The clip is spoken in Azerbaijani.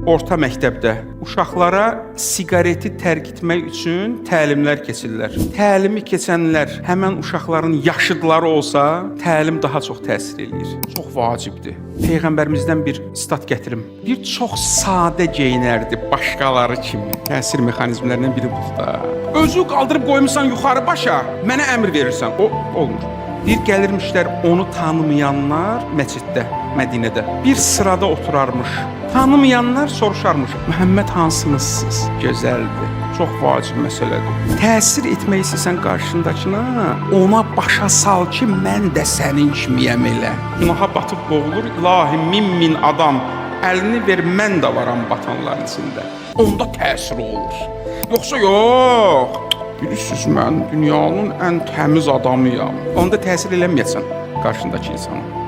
orta məktəbdə uşaqlara siqareti tərk etmək üçün təlimlər keçirlər. Təlimi keçənlər həmən uşaqların yaşıdları olsa, təlim daha çox təsir eləyir. Çox vacibdir. Peyğəmbərimizdən bir sitat gətirim. Bir çox sadə geyinərdi başqaları kimi. Təsir mexanizmlərindən biri budur da. Özü qaldırıb qoymusan yuxarı başa, mənə əmr verirsən. O olmur. Bir gəlirmişlər onu tanımayanlar məsciddə, Mədinədə. Bir sırada oturarmış. Tanımayanlar soruşarmış. Məhəmməd hansınızsınız? Gözəldir. Çox vacib məsələdir. Təsir etmək istəsən qarşındakına, ona başa sal ki, mən də sənin kimiyəm elə. Günaha batıb boğulur, ilahi min adam. Əlini ver, mən də varam batanların içində. Onda təsir olur. Yoxsa yox. Bilirsiniz, mən dünyanın ən təmiz adamıyam. Onda təsir eləməyəsən qarşındakı insana.